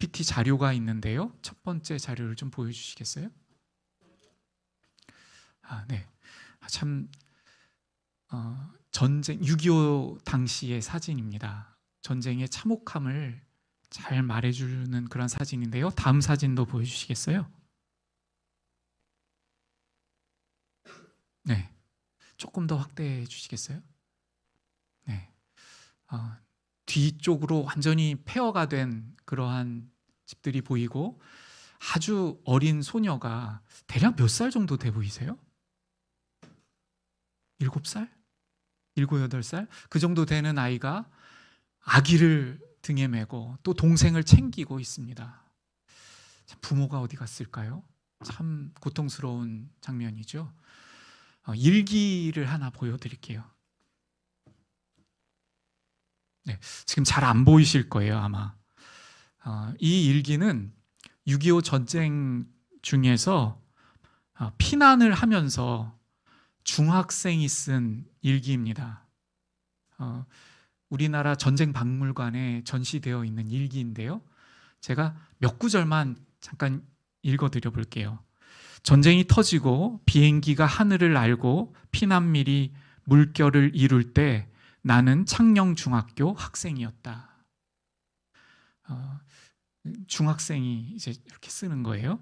PPT 자료가 있는데요. 첫 번째 자료를 좀 보여주시겠어요? 네. 참 전쟁 6.25 당시의 사진입니다. 전쟁의 참혹함을 잘 말해주는 그런 사진인데요. 다음 사진도 보여주시겠어요? 네. 조금 더 확대해 주시겠어요? 네. 뒤쪽으로 완전히 폐허가 된 그러한 집들이 보이고 아주 어린 소녀가 대략 몇 살 정도 돼 보이세요? 7살? 7, 8살? 그 정도 되는 아이가 아기를 등에 메고 또 동생을 챙기고 있습니다. 부모가 어디 갔을까요? 참 고통스러운 장면이죠. 일기를 하나 보여드릴게요. 네, 지금 잘 안 보이실 거예요, 아마. 이 일기는 6.25 전쟁 중에서 피난을 하면서 중학생이 쓴 일기입니다. 우리나라 전쟁 박물관에 전시되어 있는 일기인데요. 제가 몇 구절만 잠깐 읽어드려 볼게요. 전쟁이 터지고 비행기가 하늘을 날고 피난민이 물결을 이룰 때 나는 창녕중학교 학생이었다. 중학생이 이제 이렇게 쓰는 거예요.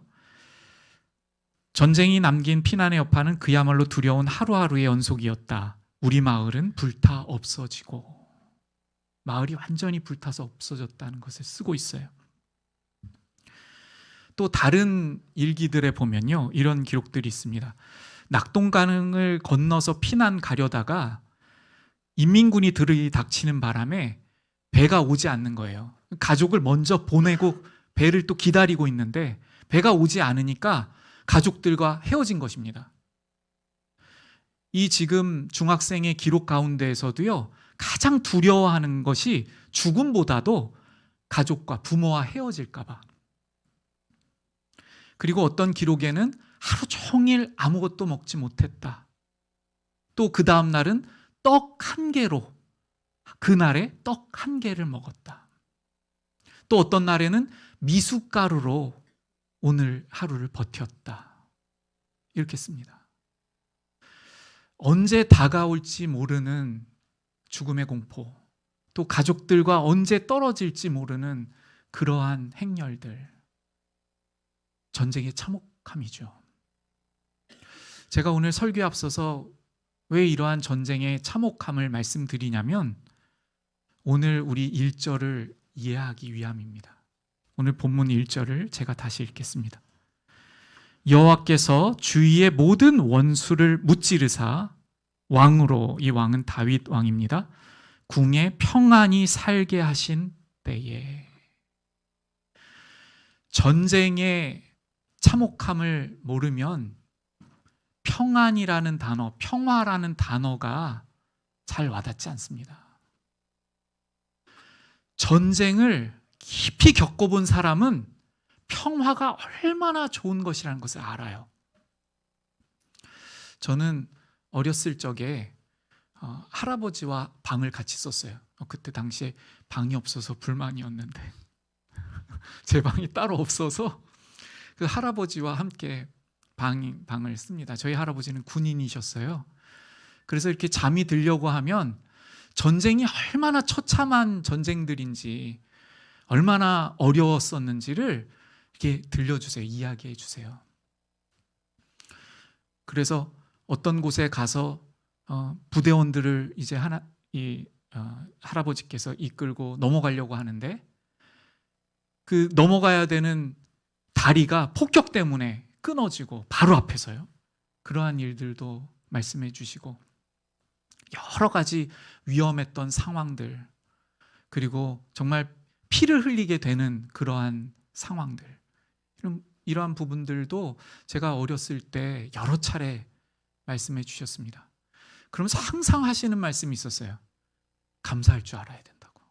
전쟁이 남긴 피난의 여파는 그야말로 두려운 하루하루의 연속이었다. 우리 마을은 불타 없어지고, 마을이 완전히 불타서 없어졌다는 것을 쓰고 있어요. 또 다른 일기들에 보면요, 이런 기록들이 있습니다. 낙동강을 건너서 피난 가려다가 인민군이 들이닥치는 바람에 배가 오지 않는 거예요. 가족을 먼저 보내고 배를 또 기다리고 있는데 배가 오지 않으니까 가족들과 헤어진 것입니다. 이 지금 중학생의 기록 가운데에서도요, 가장 두려워하는 것이 죽음보다도 가족과 부모와 헤어질까 봐. 그리고 어떤 기록에는 하루 종일 아무것도 먹지 못했다. 또 그 다음 날은 떡 한 개로, 그날에 떡 한 개를 먹었다. 또 어떤 날에는 미숫가루로 오늘 하루를 버텼다. 이렇게 씁니다. 언제 다가올지 모르는 죽음의 공포, 또 가족들과 언제 떨어질지 모르는 그러한 행렬들, 전쟁의 참혹함이죠. 제가 오늘 설교에 앞서서 왜 이러한 전쟁의 참혹함을 말씀드리냐면 오늘 우리 1절을 이해하기 위함입니다. 오늘 본문 1절을 제가 다시 읽겠습니다. 여호와께서 주위의 모든 원수를 무찌르사 왕으로, 이 왕은 다윗 왕입니다, 궁에 평안히 살게 하신 때에. 전쟁의 참혹함을 모르면 평안이라는 단어, 평화라는 단어가 잘 와닿지 않습니다. 전쟁을 깊이 겪어본 사람은 평화가 얼마나 좋은 것이라는 것을 알아요. 저는 어렸을 적에 할아버지와 방을 같이 썼어요. 그때 당시에 방이 없어서 불만이었는데 제 방이 따로 없어서 그 할아버지와 함께 방을 씁니다. 저희 할아버지는 군인이셨어요. 그래서 이렇게 잠이 들려고 하면 전쟁이 얼마나 처참한 전쟁들인지, 얼마나 어려웠었는지를 이렇게 들려주세요. 이야기해 주세요. 그래서 어떤 곳에 가서 부대원들을 이제 할아버지께서 이끌고 넘어가려고 하는데 그 넘어가야 되는 다리가 폭격 때문에 끊어지고 바로 앞에서요. 그러한 일들도 말씀해 주시고 여러 가지 위험했던 상황들, 그리고 정말 피를 흘리게 되는 그러한 상황들, 이러한 부분들도 제가 어렸을 때 여러 차례 말씀해 주셨습니다. 그러면서 항상 하시는 말씀이 있었어요. 감사할 줄 알아야 된다고.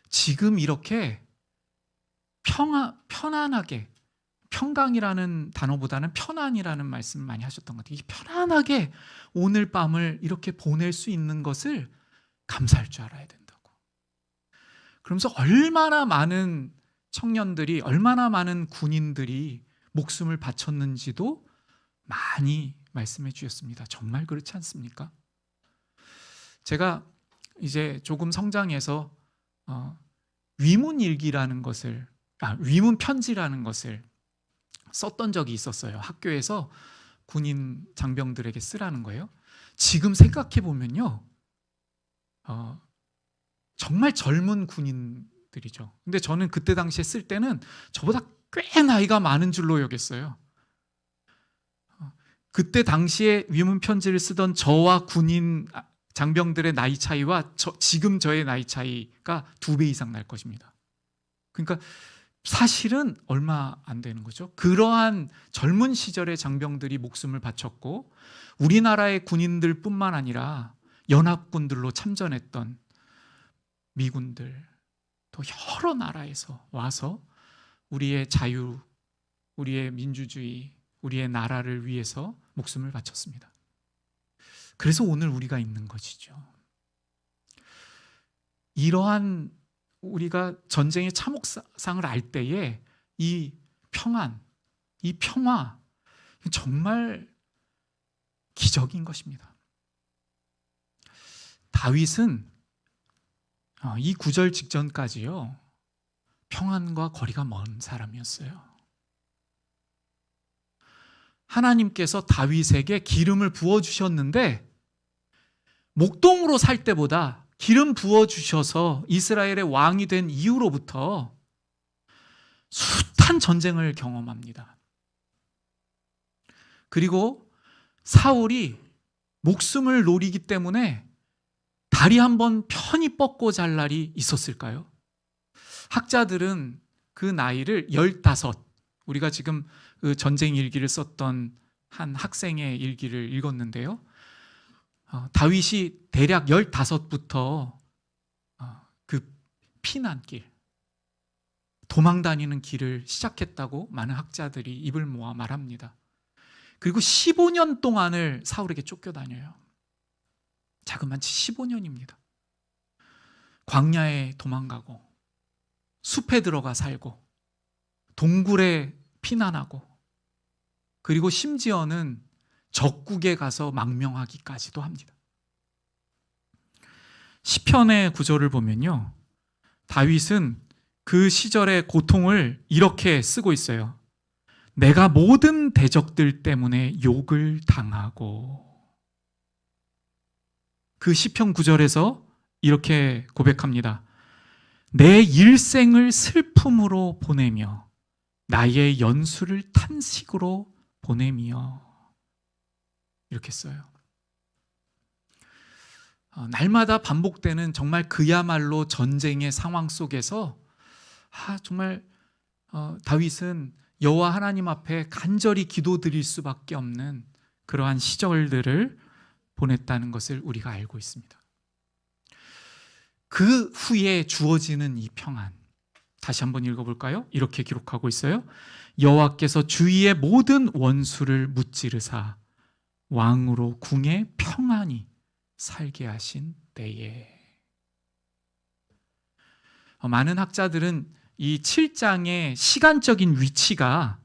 지금 이렇게 편안하게, 평강이라는 단어보다는 편안이라는 말씀 많이 하셨던 것 같아요. 편안하게 오늘 밤을 이렇게 보낼 수 있는 것을 감사할 줄 알아야 된다고. 그러면서 얼마나 많은 청년들이, 얼마나 많은 군인들이 목숨을 바쳤는지도 많이 말씀해 주셨습니다. 정말 그렇지 않습니까? 제가 이제 조금 성장해서 위문일기라는 것을, 위문 편지라는 것을 썼던 적이 있었어요. 학교에서 군인 장병들에게 쓰라는 거예요. 지금 생각해 보면요, 정말 젊은 군인들이죠. 근데 저는 그때 당시에 쓸 때는 저보다 꽤 나이가 많은 줄로 여겼어요. 그때 당시에 위문 편지를 쓰던 저와 군인 장병들의 나이 차이와 지금 저의 나이 차이가 2배 이상 날 것입니다. 그러니까 사실은 얼마 안 되는 거죠. 그러한 젊은 시절의 장병들이 목숨을 바쳤고, 우리나라의 군인들뿐만 아니라 연합군들로 참전했던 미군들, 또 여러 나라에서 와서 우리의 자유, 우리의 민주주의, 우리의 나라를 위해서 목숨을 바쳤습니다. 그래서 오늘 우리가 있는 것이죠. 이러한 우리가 전쟁의 참혹상을 알 때에 이 평안, 이 평화, 정말 기적인 것입니다. 다윗은 이 구절 직전까지요, 평안과 거리가 먼 사람이었어요. 하나님께서 다윗에게 기름을 부어주셨는데, 목동으로 살 때보다 기름 부어주셔서 이스라엘의 왕이 된 이후로부터 숱한 전쟁을 경험합니다. 그리고 사울이 목숨을 노리기 때문에 다리 한번 편히 뻗고 잘 날이 있었을까요? 학자들은 그 나이를 15, 우리가 지금 그 전쟁 일기를 썼던 한 학생의 일기를 읽었는데요, 다윗이 대략 15부터 그 피난길, 도망다니는 길을 시작했다고 많은 학자들이 입을 모아 말합니다. 그리고 15년 동안을 사울에게 쫓겨다녀요. 자그마치 15년입니다. 광야에 도망가고, 숲에 들어가 살고, 동굴에 피난하고, 그리고 심지어는 적국에 가서 망명하기까지도 합니다. 시편의 구절을 보면요, 다윗은 그 시절의 고통을 이렇게 쓰고 있어요. 내가 모든 대적들 때문에 욕을 당하고. 그 시편 구절에서 이렇게 고백합니다. 내 일생을 슬픔으로 보내며 나의 연수를 탄식으로 보내며. 이렇게 써요. 날마다 반복되는 정말 그야말로 전쟁의 상황 속에서 정말 다윗은 여호와 하나님 앞에 간절히 기도드릴 수밖에 없는 그러한 시절들을 보냈다는 것을 우리가 알고 있습니다. 그 후에 주어지는 이 평안, 다시 한번 읽어볼까요? 이렇게 기록하고 있어요. 여호와께서 주위의 모든 원수를 무찌르사 왕으로 궁에 평안히 살게 하신 때에. 많은 학자들은 이 7장의 시간적인 위치가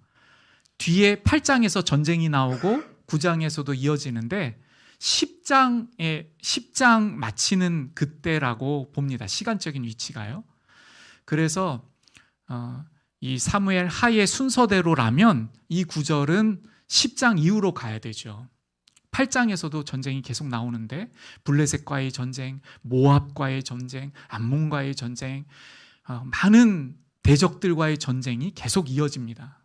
뒤에 8장에서 전쟁이 나오고 9장에서도 이어지는데 10장 마치는 그때라고 봅니다. 시간적인 위치가요. 그래서 이 사무엘 하의 순서대로라면 이 구절은 10장 이후로 가야 되죠. 8장에서도 전쟁이 계속 나오는데 블레셋과의 전쟁, 모압과의 전쟁, 암몬과의 전쟁, 많은 대적들과의 전쟁이 계속 이어집니다.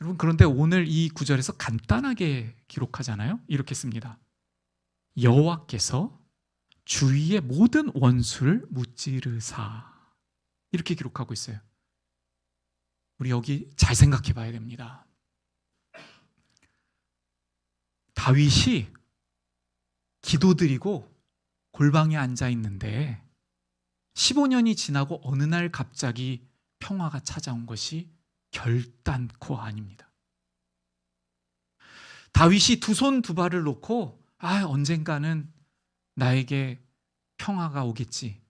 여러분, 그런데 오늘 이 구절에서 간단하게 기록하잖아요. 이렇게 씁니다. 여호와께서 주위의 모든 원수를 무찌르사. 이렇게 기록하고 있어요. 우리 여기 잘 생각해 봐야 됩니다. 다윗이 기도드리고 골방에 앉아 있는데 15년이 지나고 어느 날 갑자기 평화가 찾아온 것이 결단코 아닙니다. 다윗이 두 손 두 발을 놓고 언젠가는 나에게 평화가 오겠지,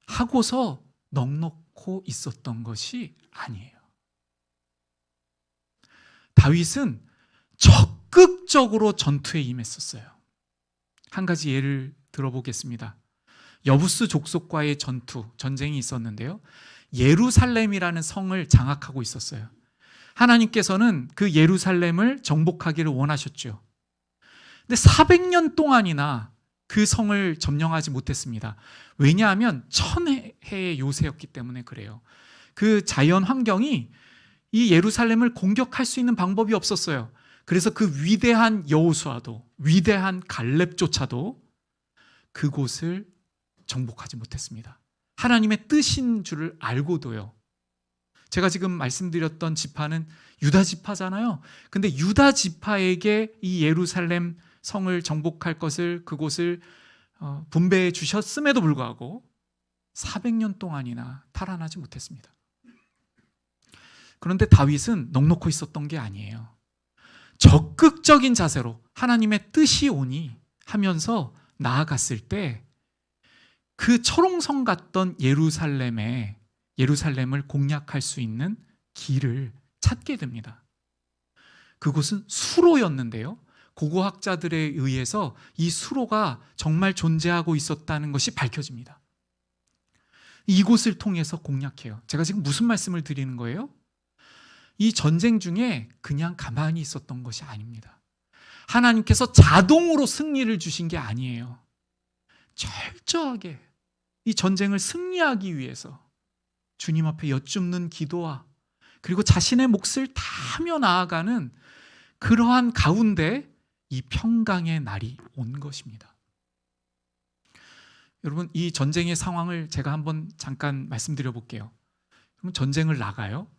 하고서 넉넉고 있었던 것이 아니에요. 다윗은 적극적으로 전투에 임했었어요. 한 가지 예를 들어보겠습니다. 여부스 족속과의 전쟁이 있었는데요. 예루살렘이라는 성을 장악하고 있었어요. 하나님께서는 그 예루살렘을 정복하기를 원하셨죠. 근데 400년 동안이나 그 성을 점령하지 못했습니다. 왜냐하면 천해의 요새였기 때문에 그래요. 그 자연 환경이 이 예루살렘을 공격할 수 있는 방법이 없었어요. 그래서 그 위대한 여호수아도, 위대한 갈렙조차도 그곳을 정복하지 못했습니다. 하나님의 뜻인 줄을 알고도요. 제가 지금 말씀드렸던 지파는 유다 지파잖아요. 근데 유다 지파에게 이 예루살렘 성을 정복할 것을, 그곳을 분배해 주셨음에도 불구하고 400년 동안이나 탈환하지 못했습니다. 그런데 다윗은 넉넉히 있었던 게 아니에요. 적극적인 자세로 하나님의 뜻이 오니 하면서 나아갔을 때 그 철옹성 같던 예루살렘을 공략할 수 있는 길을 찾게 됩니다. 그곳은 수로였는데요. 고고학자들에 의해서 이 수로가 정말 존재하고 있었다는 것이 밝혀집니다. 이곳을 통해서 공략해요. 제가 지금 무슨 말씀을 드리는 거예요? 이 전쟁 중에 그냥 가만히 있었던 것이 아닙니다. 하나님께서 자동으로 승리를 주신 게 아니에요. 철저하게 이 전쟁을 승리하기 위해서 주님 앞에 여쭙는 기도와 그리고 자신의 몫을 다하며 나아가는 그러한 가운데 이 평강의 날이 온 것입니다. 여러분, 이 전쟁의 상황을 제가 한번 잠깐 말씀드려 볼게요. 그럼 전쟁을 나가요.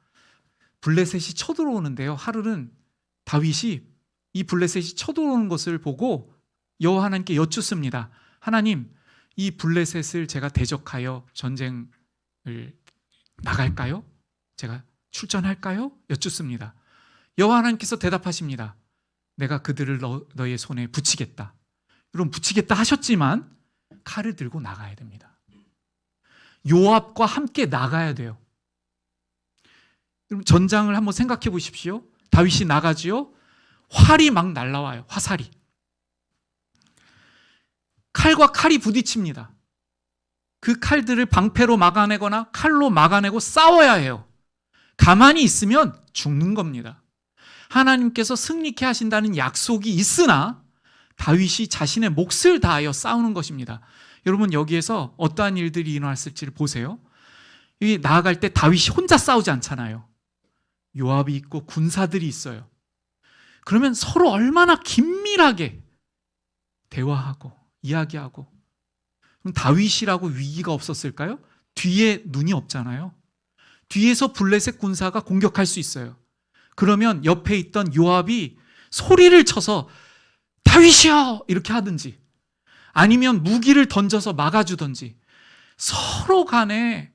블레셋이 쳐들어오는데요. 하루는 다윗이 이 블레셋이 쳐들어오는 것을 보고 여호와 하나님께 여쭙습니다. 하나님, 이 블레셋을 제가 대적하여 전쟁을 나갈까요? 제가 출전할까요? 여쭙습니다. 여호와 하나님께서 대답하십니다. 내가 그들을 너의 손에 붙이겠다. 여러분, 붙이겠다 하셨지만 칼을 들고 나가야 됩니다. 요압과 함께 나가야 돼요. 여러분, 전장을 한번 생각해 보십시오. 다윗이 나가지요. 활이 막 날라와요. 화살이. 칼과 칼이 부딪힙니다. 그 칼들을 방패로 막아내거나 칼로 막아내고 싸워야 해요. 가만히 있으면 죽는 겁니다. 하나님께서 승리케 하신다는 약속이 있으나 다윗이 자신의 몫을 다하여 싸우는 것입니다. 여러분, 여기에서 어떠한 일들이 일어났을지를 보세요. 여기 나아갈 때 다윗이 혼자 싸우지 않잖아요. 요압이 있고 군사들이 있어요. 그러면 서로 얼마나 긴밀하게 대화하고 이야기하고. 그럼 다윗이라고 위기가 없었을까요? 뒤에 눈이 없잖아요. 뒤에서 블레셋 군사가 공격할 수 있어요. 그러면 옆에 있던 요압이 소리를 쳐서 다윗이여! 이렇게 하든지 아니면 무기를 던져서 막아주든지 서로 간에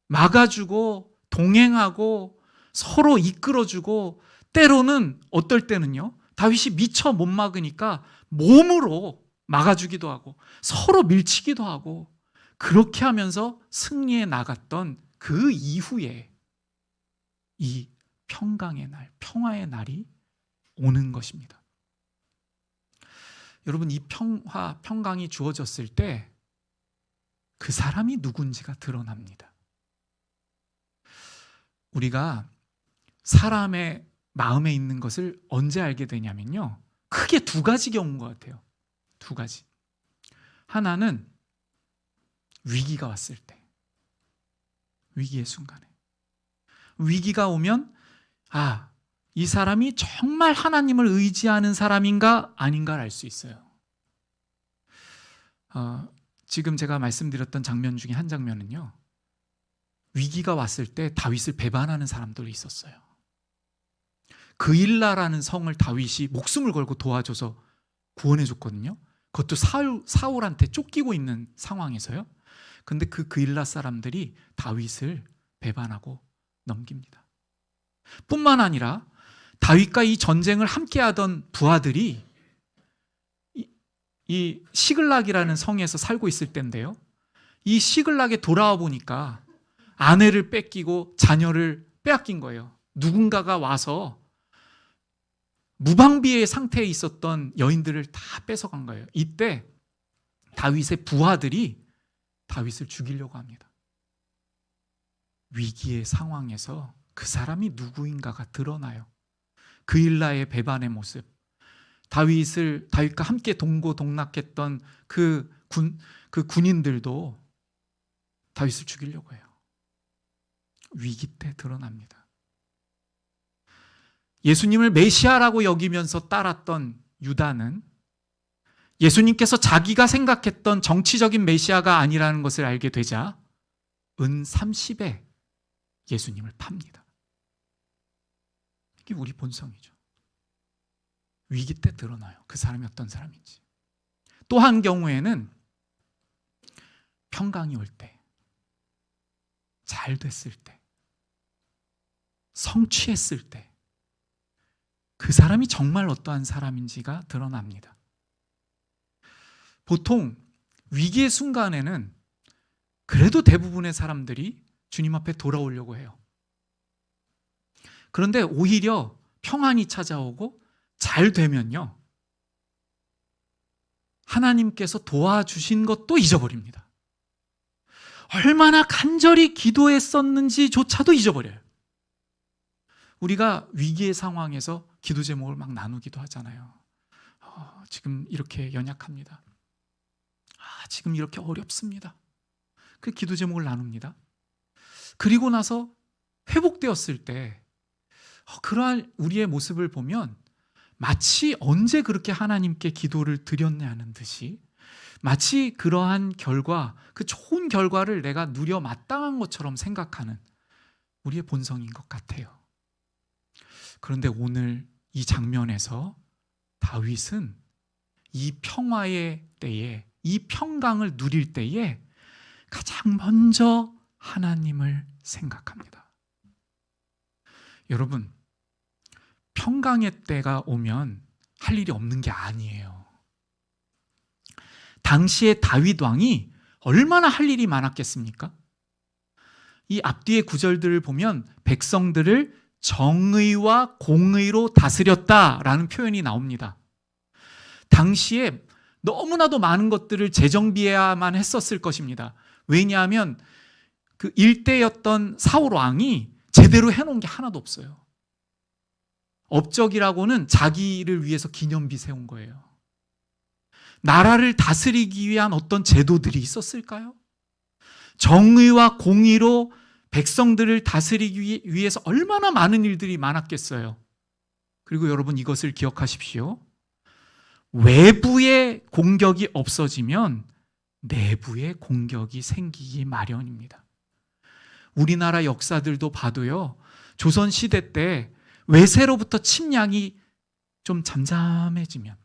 막아주고 동행하고 서로 이끌어주고 때로는 어떨 때는요, 다윗이 미처 못 막으니까 몸으로 막아주기도 하고 서로 밀치기도 하고 그렇게 하면서 승리에 나갔던 그 이후에 이 평강의 날, 평화의 날이 오는 것입니다. 여러분, 이 평강이 주어졌을 때 그 사람이 누군지가 드러납니다. 우리가 사람의 마음에 있는 것을 언제 알게 되냐면요, 크게 두 가지 경우인 것 같아요. 두 가지. 하나는 위기가 왔을 때, 위기의 순간에. 위기가 오면 이 사람이 정말 하나님을 의지하는 사람인가 아닌가를 알 수 있어요. 지금 제가 말씀드렸던 장면 중에 한 장면은요, 위기가 왔을 때 다윗을 배반하는 사람들이 있었어요. 그일라라는 성을 다윗이 목숨을 걸고 도와줘서 구원해 줬거든요. 그것도 사울한테 쫓기고 있는 상황에서요. 근데 그 그일라 사람들이 다윗을 배반하고 넘깁니다. 뿐만 아니라 다윗과 이 전쟁을 함께하던 부하들이 이 시글락이라는 성에서 살고 있을 때인데요, 이 시글락에 돌아와 보니까 아내를 뺏기고 자녀를 빼앗긴 거예요. 누군가가 와서 무방비의 상태에 있었던 여인들을 다 뺏어간 거예요. 이때 다윗의 부하들이 다윗을 죽이려고 합니다. 위기의 상황에서 그 사람이 누구인가가 드러나요. 그일라의 배반의 모습, 다윗과 함께 동고동락했던 그 군인들도 다윗을 죽이려고 해요. 위기 때 드러납니다. 예수님을 메시아라고 여기면서 따랐던 유다는 예수님께서 자기가 생각했던 정치적인 메시아가 아니라는 것을 알게 되자 은 30에 예수님을 팝니다. 이게 우리 본성이죠. 위기 때 드러나요. 그 사람이 어떤 사람인지. 또 한 경우에는 평강이 올 때, 잘 됐을 때, 성취했을 때 그 사람이 정말 어떠한 사람인지가 드러납니다. 보통 위기의 순간에는 그래도 대부분의 사람들이 주님 앞에 돌아오려고 해요. 그런데 오히려 평안이 찾아오고 잘 되면요, 하나님께서 도와주신 것도 잊어버립니다. 얼마나 간절히 기도했었는지조차도 잊어버려요. 우리가 위기의 상황에서 기도 제목을 막 나누기도 하잖아요. 지금 이렇게 연약합니다. 지금 이렇게 어렵습니다. 그 기도 제목을 나눕니다. 그리고 나서 회복되었을 때 그러한 우리의 모습을 보면 마치 언제 그렇게 하나님께 기도를 드렸냐는 듯이, 마치 그러한 결과, 그 좋은 결과를 내가 누려 마땅한 것처럼 생각하는 우리의 본성인 것 같아요. 그런데 오늘 이 장면에서 다윗은 이 평화의 때에, 이 평강을 누릴 때에 가장 먼저 하나님을 생각합니다. 여러분, 평강의 때가 오면 할 일이 없는 게 아니에요. 당시에 다윗 왕이 얼마나 할 일이 많았겠습니까? 이 앞뒤의 구절들을 보면 백성들을 정의와 공의로 다스렸다라는 표현이 나옵니다. 당시에 너무나도 많은 것들을 재정비해야만 했었을 것입니다. 왜냐하면 그 일대였던 사울 왕이 제대로 해놓은 게 하나도 없어요. 업적이라고는 자기를 위해서 기념비 세운 거예요. 나라를 다스리기 위한 어떤 제도들이 있었을까요? 정의와 공의로 백성들을 다스리기 위해서 얼마나 많은 일들이 많았겠어요. 그리고 여러분, 이것을 기억하십시오. 외부의 공격이 없어지면 내부의 공격이 생기기 마련입니다. 우리나라 역사들도 봐도요, 조선시대 때 외세로부터 침략이 좀 잠잠해지면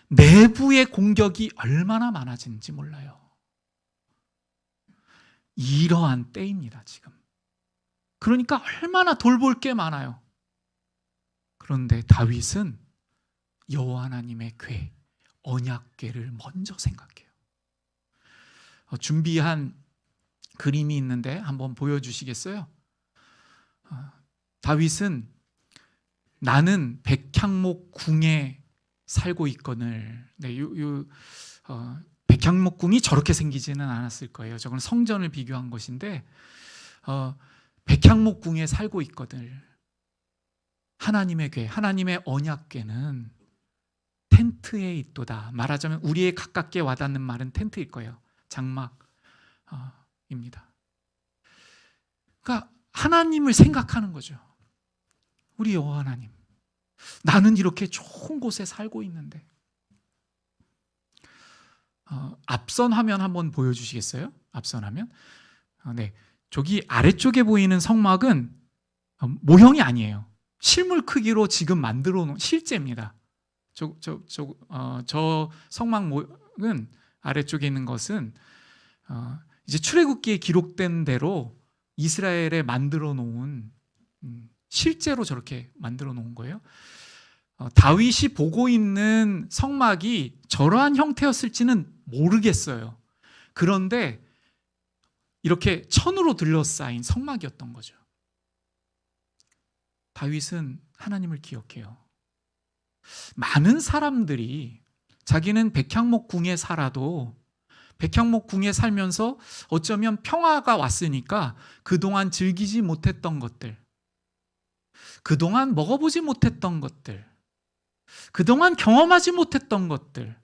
내부의 공격이 얼마나 많아지는지 몰라요. 이러한 때입니다, 지금. 그러니까 얼마나 돌볼 게 많아요. 그런데 다윗은 여호와 하나님의 궤, 언약궤를 먼저 생각해요. 준비한 그림이 있는데 한번 보여주시겠어요? 다윗은 나는 백향목 궁에 살고 있거늘. 백향목 궁이 저렇게 생기지는 않았을 거예요. 저건 성전을 비교한 것인데, 백향목 궁에 살고 있거늘. 하나님의 궤, 하나님의 언약궤는 텐트에 있도다. 말하자면 우리의 가깝게 와닿는 말은 텐트일 거예요. 장막입니다. 그러니까 하나님을 생각하는 거죠. 우리 여호와 하나님, 나는 이렇게 좋은 곳에 살고 있는데. 앞선 화면 한번 보여주시겠어요? 앞선 화면. 네, 저기 아래쪽에 보이는 성막은 모형이 아니에요. 실물 크기로 지금 만들어 놓은 실제입니다. 저 성막은 아래쪽에 있는 것은 이제 출애굽기에 기록된 대로 이스라엘에 만들어 놓은, 실제로 저렇게 만들어 놓은 거예요. 다윗이 보고 있는 성막이 저러한 형태였을지는 모르겠어요. 그런데 이렇게 천으로 둘러싸인 성막이었던 거죠. 다윗은 하나님을 기억해요. 많은 사람들이 자기는 백향목궁에 살아도 백향목궁에 살면서 어쩌면 평화가 왔으니까 그동안 즐기지 못했던 것들, 그동안 먹어보지 못했던 것들, 그동안 경험하지 못했던 것들,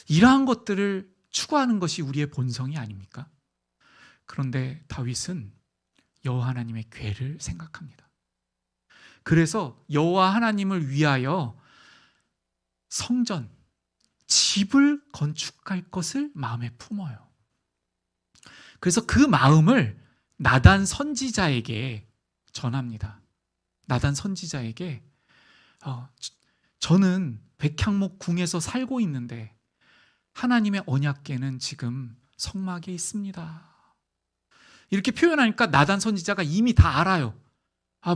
이러한 것들을 추구하는 것이 우리의 본성이 아닙니까? 그런데 다윗은 여호와 하나님의 궤를 생각합니다. 그래서 여호와 하나님을 위하여 성전, 집을 건축할 것을 마음에 품어요. 그래서 그 마음을 나단 선지자에게 전합니다. 나단 선지자에게 저는 백향목 궁에서 살고 있는데 하나님의 언약궤는 지금 성막에 있습니다. 이렇게 표현하니까 나단 선지자가 이미 다 알아요.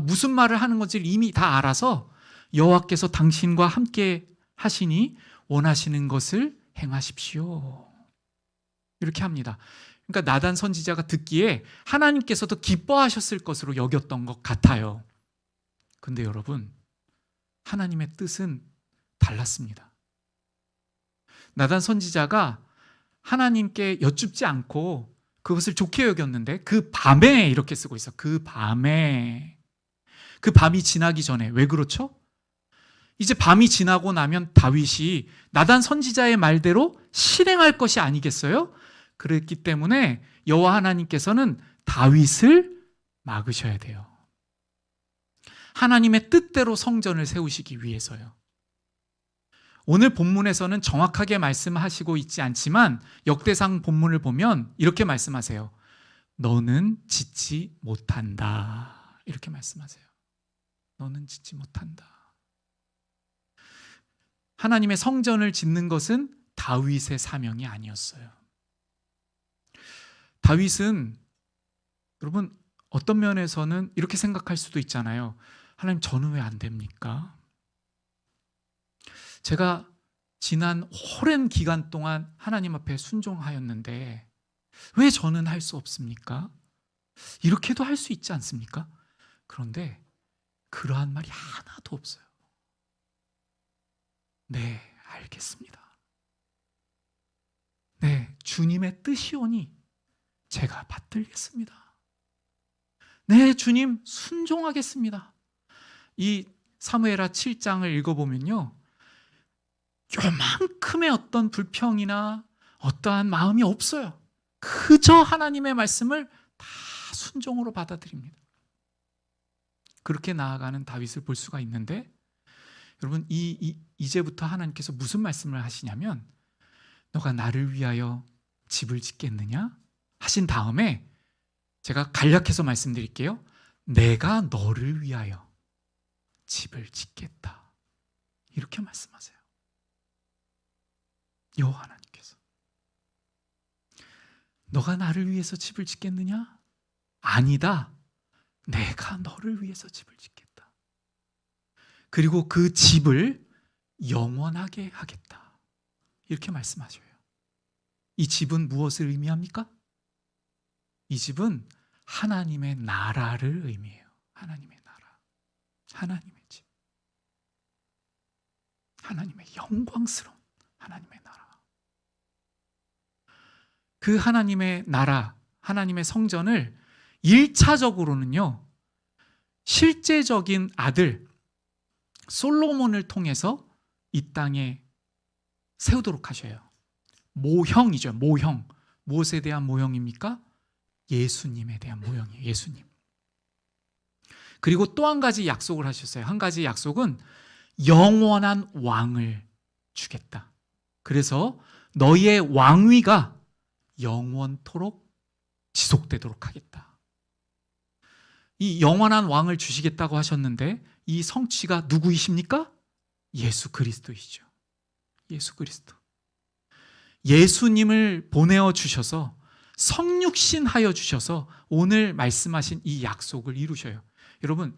무슨 말을 하는 건지 이미 다 알아서 여호와께서 당신과 함께 하시니 원하시는 것을 행하십시오. 이렇게 합니다. 그러니까 나단 선지자가 듣기에 하나님께서도 기뻐하셨을 것으로 여겼던 것 같아요. 근데 여러분, 하나님의 뜻은 달랐습니다. 나단 선지자가 하나님께 여쭙지 않고 그것을 좋게 여겼는데 그 밤에 이렇게 쓰고 있어. 그 밤에. 그 밤이 지나기 전에. 왜 그렇죠? 이제 밤이 지나고 나면 다윗이 나단 선지자의 말대로 실행할 것이 아니겠어요? 그랬기 때문에 여호와 하나님께서는 다윗을 막으셔야 돼요. 하나님의 뜻대로 성전을 세우시기 위해서요. 오늘 본문에서는 정확하게 말씀하시고 있지 않지만 역대상 본문을 보면 이렇게 말씀하세요. 너는 짓지 못한다. 이렇게 말씀하세요. 너는 짓지 못한다. 하나님의 성전을 짓는 것은 다윗의 사명이 아니었어요. 다윗은 여러분 어떤 면에서는 이렇게 생각할 수도 있잖아요. 하나님, 저는 왜 안 됩니까? 제가 지난 오랜 기간 동안 하나님 앞에 순종하였는데 왜 저는 할 수 없습니까? 이렇게도 할 수 있지 않습니까? 그런데 그러한 말이 하나도 없어요. 네, 알겠습니다. 네, 주님의 뜻이오니 제가 받들겠습니다. 네, 주님 순종하겠습니다. 이 사무엘하 7장을 읽어보면요, 요만큼의 어떤 불평이나 어떠한 마음이 없어요. 그저 하나님의 말씀을 다 순종으로 받아들입니다. 그렇게 나아가는 다윗을 볼 수가 있는데, 여러분 이제부터 하나님께서 무슨 말씀을 하시냐면, 너가 나를 위하여 집을 짓겠느냐 하신 다음에 제가 간략해서 말씀드릴게요. 내가 너를 위하여 집을 짓겠다. 이렇게 말씀하세요. 여호와 하나님께서. 너가 나를 위해서 집을 짓겠느냐? 아니다. 내가 너를 위해서 집을 짓겠다. 그리고 그 집을 영원하게 하겠다. 이렇게 말씀하셔요. 이 집은 무엇을 의미합니까? 이 집은 하나님의 나라를 의미해요. 하나님의 나라. 하나님의 집. 하나님의 영광스러운 하나님의 나라. 그 하나님의 나라, 하나님의 성전을 1차적으로는요, 실제적인 아들 솔로몬을 통해서 이 땅에 세우도록 하셔요. 모형이죠. 모형. 무엇에 대한 모형입니까? 예수님에 대한 모형이에요. 예수님. 그리고 또 한 가지 약속을 하셨어요. 한 가지 약속은 영원한 왕을 주겠다. 그래서 너희의 왕위가 영원토록 지속되도록 하겠다. 이 영원한 왕을 주시겠다고 하셨는데 이 성취가 누구이십니까? 예수 그리스도이죠. 예수 그리스도. 예수님을 보내어 주셔서 성육신하여 주셔서 오늘 말씀하신 이 약속을 이루셔요. 여러분,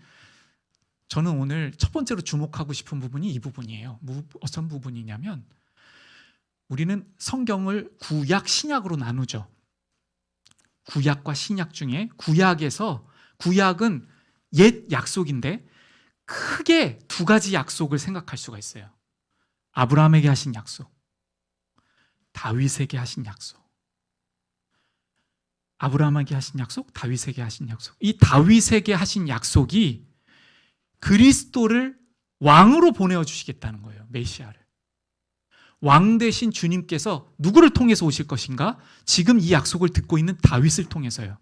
저는 오늘 첫 번째로 주목하고 싶은 부분이 이 부분이에요. 어떤 부분이냐면 우리는 성경을 구약, 신약으로 나누죠. 구약과 신약 중에 구약은 옛 약속인데 크게 두 가지 약속을 생각할 수가 있어요. 아브라함에게 하신 약속, 다윗에게 하신 약속. 아브라함에게 하신 약속, 다윗에게 하신 약속. 이 다윗에게 하신 약속이 그리스도를 왕으로 보내어 주시겠다는 거예요. 메시아를. 왕 대신 주님께서 누구를 통해서 오실 것인가? 지금 이 약속을 듣고 있는 다윗을 통해서요.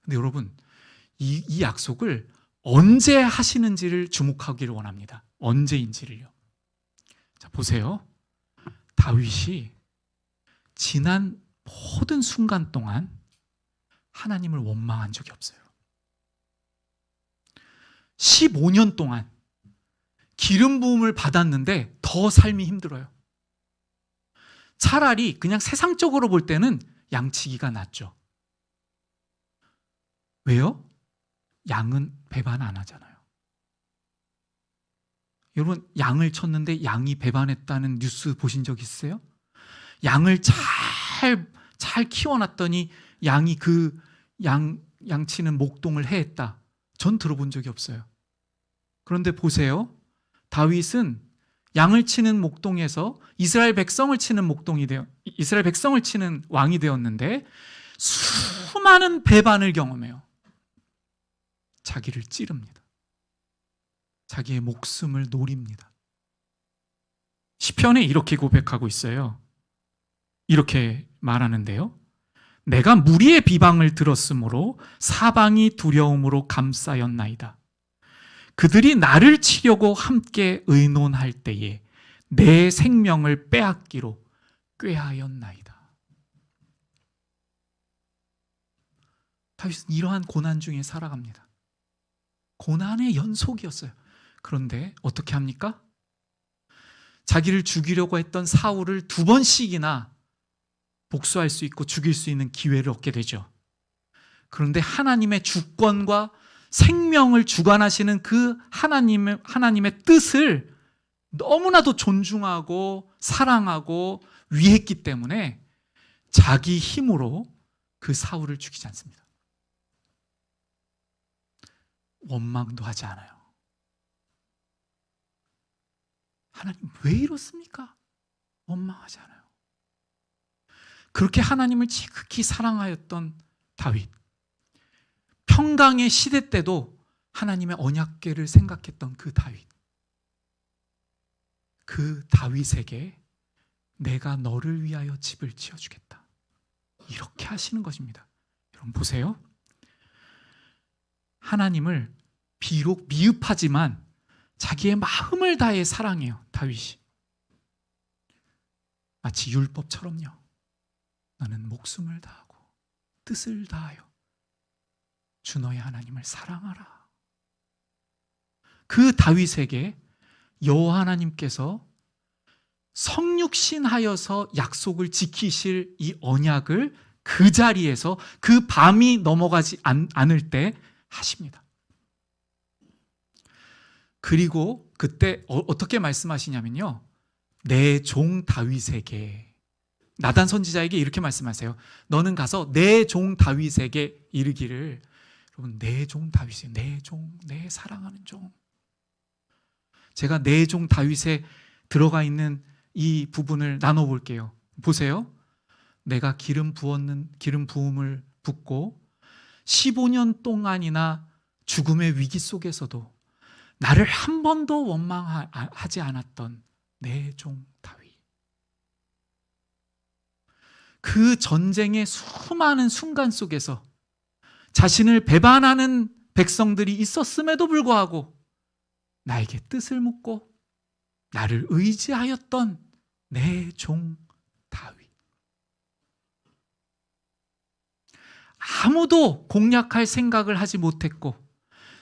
근데 여러분, 이 약속을 언제 하시는지를 주목하기를 원합니다. 언제인지를요. 자, 보세요. 다윗이 지난 모든 순간 동안 하나님을 원망한 적이 없어요. 15년 동안 기름 부음을 받았는데 더 삶이 힘들어요. 차라리 그냥 세상적으로 볼 때는 양치기가 낫죠. 왜요? 양은 배반 안 하잖아요. 여러분, 양을 쳤는데 양이 배반했다는 뉴스 보신 적 있으세요? 양을 잘 키워놨더니 양이 그 양치는 목동을 해했다. 전 들어본 적이 없어요. 그런데 보세요. 다윗은 양을 치는 목동에서 이스라엘 백성을 치는 왕이 되었는데 수많은 배반을 경험해요. 자기를 찌릅니다. 자기의 목숨을 노립니다. 시편에 이렇게 고백하고 있어요. 이렇게 말하는데요. 내가 무리의 비방을 들었으므로 사방이 두려움으로 감싸였나이다. 그들이 나를 치려고 함께 의논할 때에 내 생명을 빼앗기로 꾀하였나이다. 다윗은 이러한 고난 중에 살아갑니다. 고난의 연속이었어요. 그런데 어떻게 합니까? 자기를 죽이려고 했던 사울을 2번씩이나 복수할 수 있고 죽일 수 있는 기회를 얻게 되죠. 그런데 하나님의 주권과 생명을 주관하시는 그 하나님의 뜻을 너무나도 존중하고 사랑하고 위했기 때문에 자기 힘으로 그 사울을 죽이지 않습니다. 원망도 하지 않아요. 하나님 왜 이렇습니까? 원망하지 않아요. 그렇게 하나님을 지극히 사랑하였던 다윗, 평강의 시대 때도 하나님의 언약궤를 생각했던 그 다윗, 그 다윗에게 내가 너를 위하여 집을 지어주겠다, 이렇게 하시는 것입니다. 여러분 보세요. 하나님을 비록 미흡하지만 자기의 마음을 다해 사랑해요. 다윗이 마치 율법처럼요. 너는 목숨을 다하고 뜻을 다하여 주 너의 하나님을 사랑하라. 그 다윗에게 여호와 하나님께서 성육신하여서 약속을 지키실 이 언약을 그 자리에서 그 밤이 넘어가지 않을 때 하십니다. 그리고 그때 어떻게 말씀하시냐면요, 내 종 다윗에게, 나단 선지자에게 이렇게 말씀하세요. 너는 가서 내 종 다윗에게 이르기를. 여러분, 내 종 다윗이에요. 내 종, 내 사랑하는 종. 제가 내 종 다윗에 들어가 있는 이 부분을 나눠볼게요. 보세요. 내가 기름 부음을 붓고 15년 동안이나 죽음의 위기 속에서도 나를 한 번도 원망하지 않았던 내 종 다윗. 그 전쟁의 수많은 순간 속에서 자신을 배반하는 백성들이 있었음에도 불구하고 나에게 뜻을 묻고 나를 의지하였던 내 종 다윗. 아무도 공략할 생각을 하지 못했고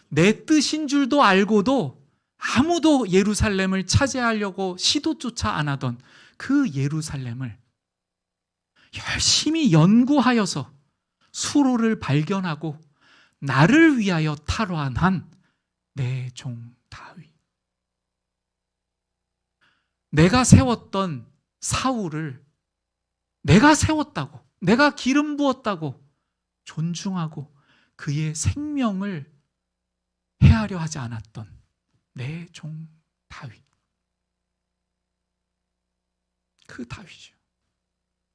내 뜻인 줄도 알고도 아무도 예루살렘을 차지하려고 시도조차 안 하던 그 예루살렘을 열심히 연구하여서 수로를 발견하고 나를 위하여 탈환한 내 종 다윗. 내가 세웠던 사울을 내가 세웠다고, 내가 기름 부었다고 존중하고 그의 생명을 해하려 하지 않았던 내 종 다윗. 그 다윗이죠.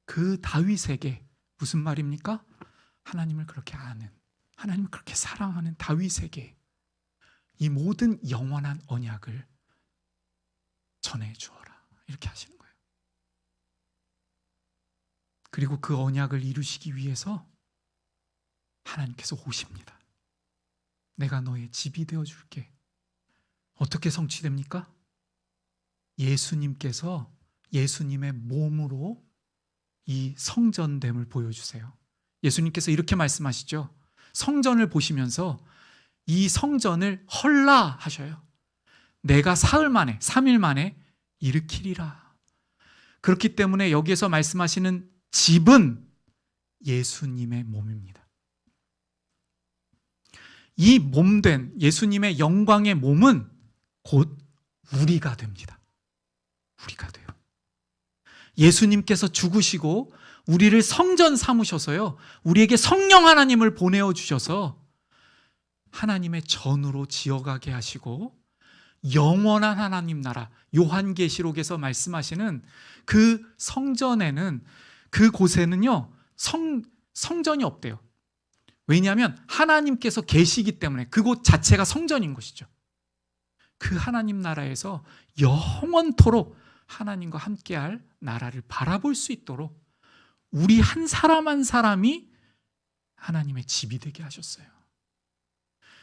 그 다윗에게 무슨 말입니까? 하나님을 그렇게 아는, 하나님을 그렇게 사랑하는 다윗에게 이 모든 영원한 언약을 전해주어라, 이렇게 하시는 거예요. 그리고 그 언약을 이루시기 위해서 하나님께서 오십니다. 내가 너의 집이 되어줄게. 어떻게 성취됩니까? 예수님께서 예수님의 몸으로 이 성전됨을 보여주세요. 예수님께서 이렇게 말씀하시죠. 성전을 보시면서 이 성전을 헐라 하셔요. 내가 사흘 만에, 3일 만에 일으키리라. 그렇기 때문에 여기에서 말씀하시는 집은 예수님의 몸입니다. 이 몸된 예수님의 영광의 몸은 곧 우리가 됩니다. 우리가 돼요. 예수님께서 죽으시고 우리를 성전 삼으셔서요, 우리에게 성령 하나님을 보내어 주셔서 하나님의 전으로 지어가게 하시고 영원한 하나님 나라, 요한계시록에서 말씀하시는 그 성전에는, 그곳에는요 성전이 없대요. 왜냐하면 하나님께서 계시기 때문에 그곳 자체가 성전인 것이죠. 그 하나님 나라에서 영원토록 하나님과 함께할 나라를 바라볼 수 있도록 우리 한 사람 한 사람이 하나님의 집이 되게 하셨어요.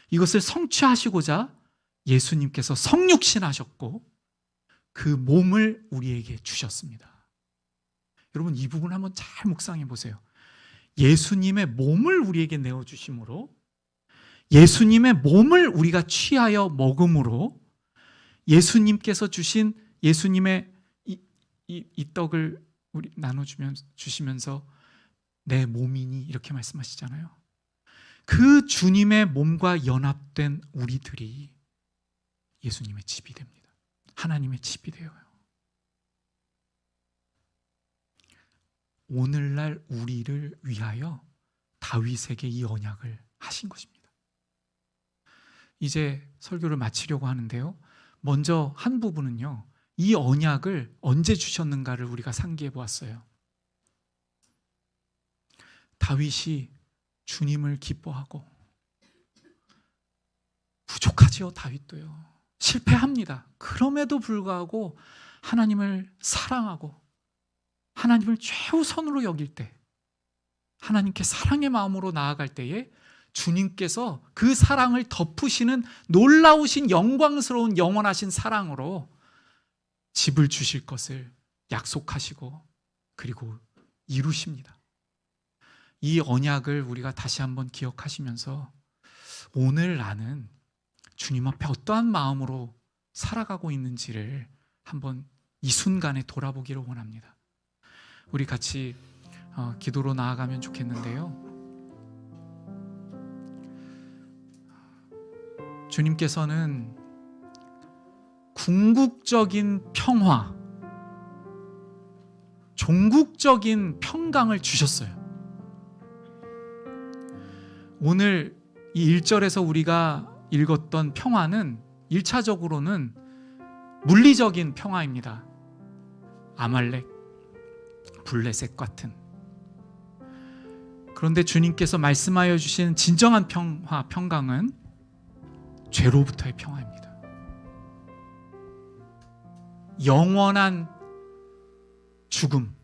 이것을 성취하시고자 예수님께서 성육신하셨고 그 몸을 우리에게 주셨습니다. 여러분, 이 부분 한번 잘 묵상해 보세요. 예수님의 몸을 우리에게 내어주심으로, 예수님의 몸을 우리가 취하여 먹음으로, 예수님께서 주신 예수님의 이 떡을 우리 주시면서 내 몸이니 이렇게 말씀하시잖아요. 그 주님의 몸과 연합된 우리들이 예수님의 집이 됩니다. 하나님의 집이 되어요. 오늘날 우리를 위하여 다윗에게 이 언약을 하신 것입니다. 이제 설교를 마치려고 하는데요, 먼저 한 부분은요, 이 언약을 언제 주셨는가를 우리가 상기해 보았어요. 다윗이 주님을 기뻐하고, 부족하지요. 다윗도요, 실패합니다. 그럼에도 불구하고 하나님을 사랑하고 하나님을 최우선으로 여길 때, 하나님께 사랑의 마음으로 나아갈 때에 주님께서 그 사랑을 덮으시는 놀라우신 영광스러운 영원하신 사랑으로 집을 주실 것을 약속하시고 그리고 이루십니다. 이 언약을 우리가 다시 한번 기억하시면서 오늘 나는 주님 앞에 어떠한 마음으로 살아가고 있는지를 한번 이 순간에 돌아보기를 원합니다. 우리 같이 기도로 나아가면 좋겠는데요, 주님께서는 궁극적인 평화, 종국적인 평강을 주셨어요. 오늘 이 1절에서 우리가 읽었던 평화는 1차적으로는 물리적인 평화입니다. 아말렉, 블레셋 같은. 그런데 주님께서 말씀하여 주신 진정한 평화, 평강은 죄로부터의 평화입니다. 영원한 죽음,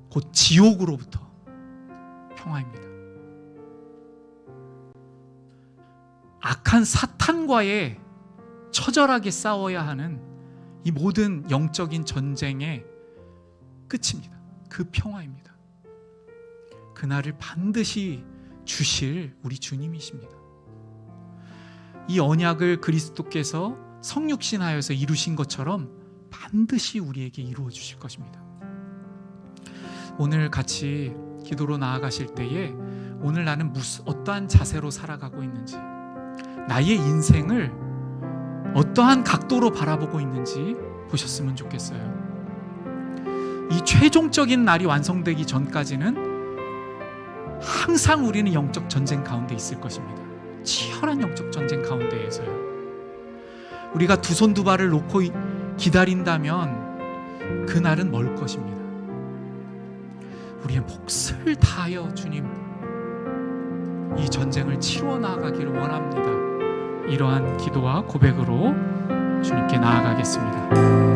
곧 지옥으로부터 평화입니다. 악한 사탄과의 처절하게 싸워야 하는 이 모든 영적인 전쟁의 끝입니다. 그 평화입니다. 그날을 반드시 주실 우리 주님이십니다. 이 언약을 그리스도께서 성육신하여서 이루신 것처럼 반드시 우리에게 이루어 주실 것입니다. 오늘 같이 기도로 나아가실 때에 오늘 나는 어떠한 자세로 살아가고 있는지, 나의 인생을 어떠한 각도로 바라보고 있는지 보셨으면 좋겠어요. 이 최종적인 날이 완성되기 전까지는 항상 우리는 영적 전쟁 가운데 있을 것입니다. 치열한 영적 전쟁 가운데에서요. 우리가 두 손 두 발을 놓고 기다린다면 그날은 멀 것입니다. 우리의 몫을 다하여 주님 이 전쟁을 치루어 나아가기를 원합니다. 이러한 기도와 고백으로 주님께 나아가겠습니다.